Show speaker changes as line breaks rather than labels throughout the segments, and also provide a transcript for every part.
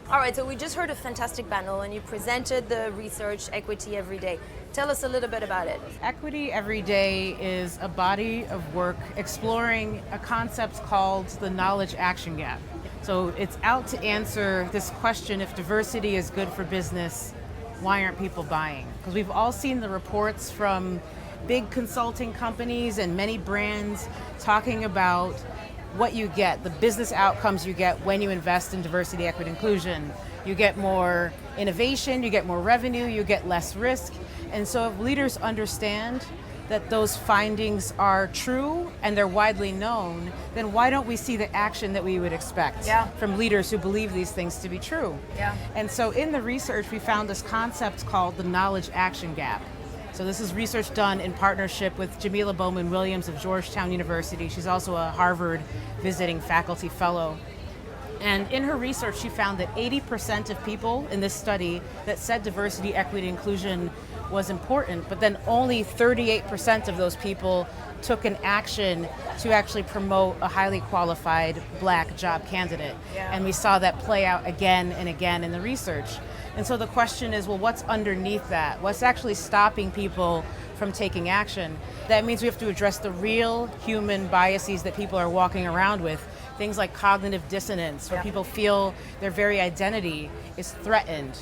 All right, so we just heard a fantastic panel and you presented the research Equity Every Day. Tell us a little bit about it.
Equity Every Day is a body of work exploring a concept called the knowledge action gap. So it's out to answer this question: if diversity is good for business, why aren't people buying? Because we've all seen the reports from big consulting companies and many brands talking about what you get, the business outcomes you get when you invest in diversity, equity, inclusion. You get more innovation, you get more revenue, you get less risk. And so if leaders understand that those findings are true and they're widely known, then why don't we see the action that we would expect from leaders who believe these things to be true? And so in the research, we found this concept called the knowledge action gap. So this is research done in partnership with Jamila Bowman-Williams of Georgetown University. She's also a Harvard visiting faculty fellow. And in her research, she found that 80% of people in this study that said diversity, equity, inclusion was important, but then only 38% of those people took an action to actually promote a highly qualified Black job candidate. And we saw that play out again and again in the research. And so the question is, well, what's underneath that? What's actually stopping people from taking action? That means we have to address the real human biases that people are walking around with. Things like cognitive dissonance, where people feel their very identity is threatened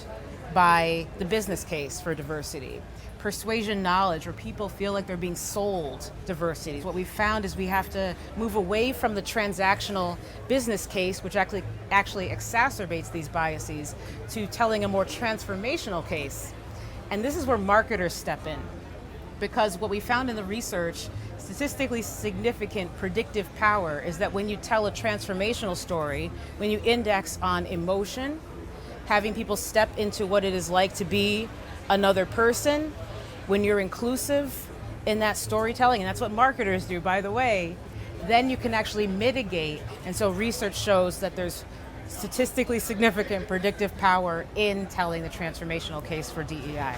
by the business case for diversity. Persuasion knowledge, where people feel like they're being sold diversity. What we've found is we have to move away from the transactional business case, which actually exacerbates these biases, to telling a more transformational case. And this is where marketers step in. Because what we found in the research, statistically significant predictive power is that when you tell a transformational story, when you index on emotion, having people step into what it is like to be another person, when you're inclusive in that storytelling, and that's what marketers do, by the way, then you can actually mitigate. And so research shows that there's statistically significant predictive power in telling the transformational case for DEI.